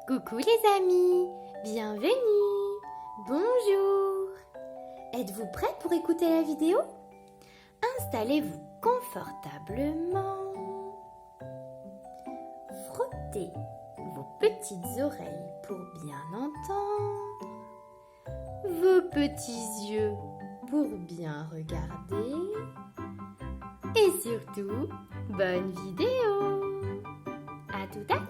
Coucou les amis, bienvenue, bonjour. Êtes-vous prêts pour écouter la vidéo? Installez-vous confortablement. Frottez vos petites oreilles pour bien entendre. Vos petits yeux pour bien regarder. Et surtout, bonne vidéo. À tout à l'heure.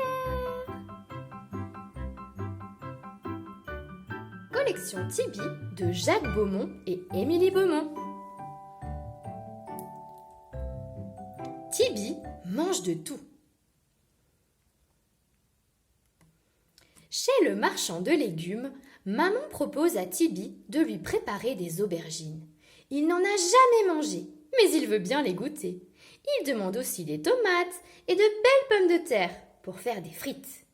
Collection Tibi de Jacques Beaumont et Émilie Beaumont. Tibi mange de tout. Chez le marchand de légumes, maman propose à Tibi de lui préparer des aubergines. Il n'en a jamais mangé, mais il veut bien les goûter. Il demande aussi des tomates et de belles pommes de terre pour faire des frites.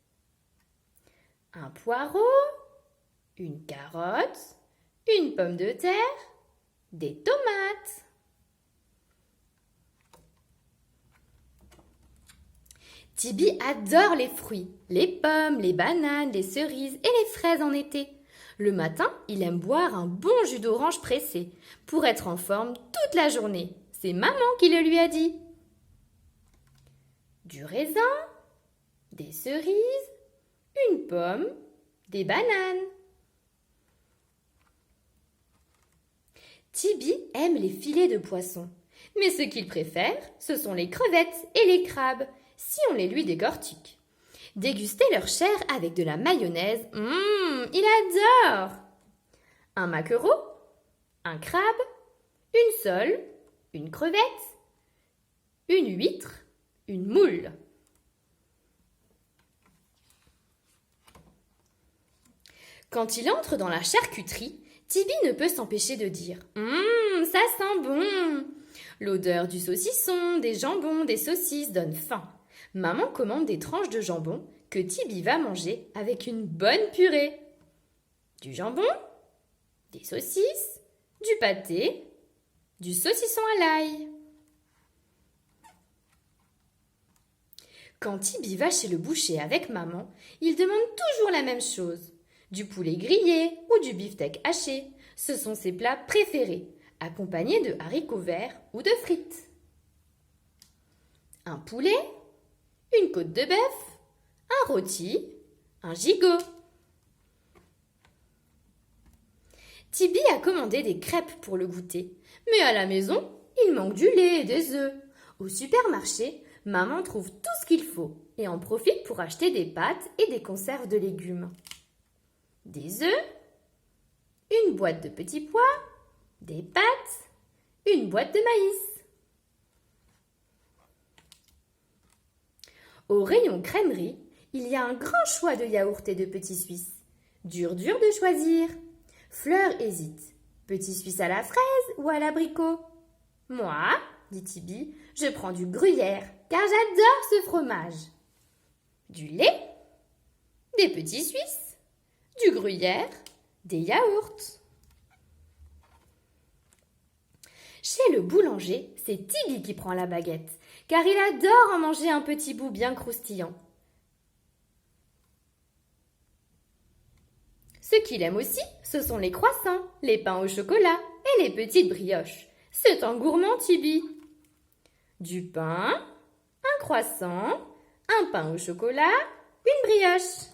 Un poireau, une carotte, une pomme de terre, des tomates. Tibi adore les fruits, les pommes, les bananes, les cerises et les fraises en été. Le matin, il aime boire un bon jus d'orange pressé pour être en forme toute la journée. C'est maman qui le lui a dit. Du raisin, des cerises, une pomme, des bananes. Tibi aime les filets de poisson, mais ce qu'il préfère, ce sont les crevettes et les crabes, si on les lui décortique. Déguster leur chair avec de la mayonnaise, il adore! Un maquereau, un crabe, une sole, une crevette, une huître, une moule. Quand il entre dans la charcuterie, Tibi ne peut s'empêcher de dire « ça sent bon !» L'odeur du saucisson, des jambons, des saucisses donne faim. Maman commande des tranches de jambon que Tibi va manger avec une bonne purée. Du jambon, des saucisses, du pâté, du saucisson à l'ail. Quand Tibi va chez le boucher avec maman, il demande toujours la même chose. Du poulet grillé ou du beefsteak haché, ce sont ses plats préférés, accompagnés de haricots verts ou de frites. Un poulet, une côte de bœuf, un rôti, un gigot. Tibi a commandé des crêpes pour le goûter, mais à la maison, il manque du lait et des œufs. Au supermarché, maman trouve tout ce qu'il faut et en profite pour acheter des pâtes et des conserves de légumes. Des œufs, une boîte de petits pois, des pâtes, une boîte de maïs. Au rayon crèmerie, il y a un grand choix de yaourts et de petits suisses. Dur de choisir. Fleur hésite. Petit suisse à la fraise ou à l'abricot? Moi, dit Tibi, je prends du gruyère car j'adore ce fromage. Du lait, des petits suisses, du gruyère, des yaourts. Chez le boulanger, c'est Tibi qui prend la baguette, car il adore en manger un petit bout bien croustillant. Ce qu'il aime aussi, ce sont les croissants, les pains au chocolat et les petites brioches. C'est un gourmand, Tibi. Du pain, un croissant, un pain au chocolat, une brioche.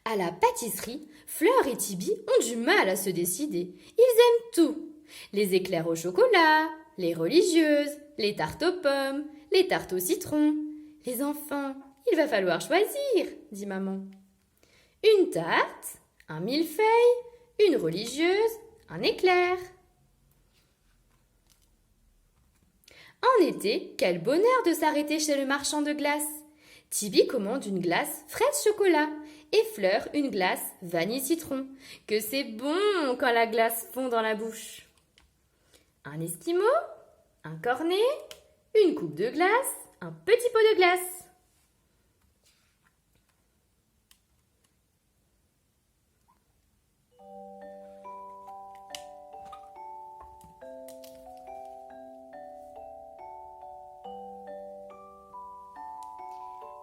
À la pâtisserie, Fleur et Tibi ont du mal à se décider. Ils aiment tout. Les éclairs au chocolat, les religieuses, les tartes aux pommes, les tartes au citron. Les enfants, il va falloir choisir, dit maman. Une tarte, un millefeuille, une religieuse, un éclair. En été, quel bonheur de s'arrêter chez le marchand de glace. Tibi commande une glace fraise chocolat et Fleur une glace vanille citron. Que c'est bon quand la glace fond dans la bouche. Un esquimau, un cornet, une coupe de glace, un petit pot de glace.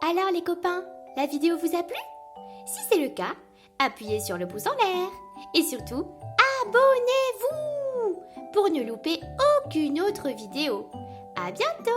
Alors les copains, la vidéo vous a plu? Si c'est le cas, appuyez sur le pouce en l'air. Et surtout, abonnez-vous pour ne louper aucune autre vidéo. À bientôt!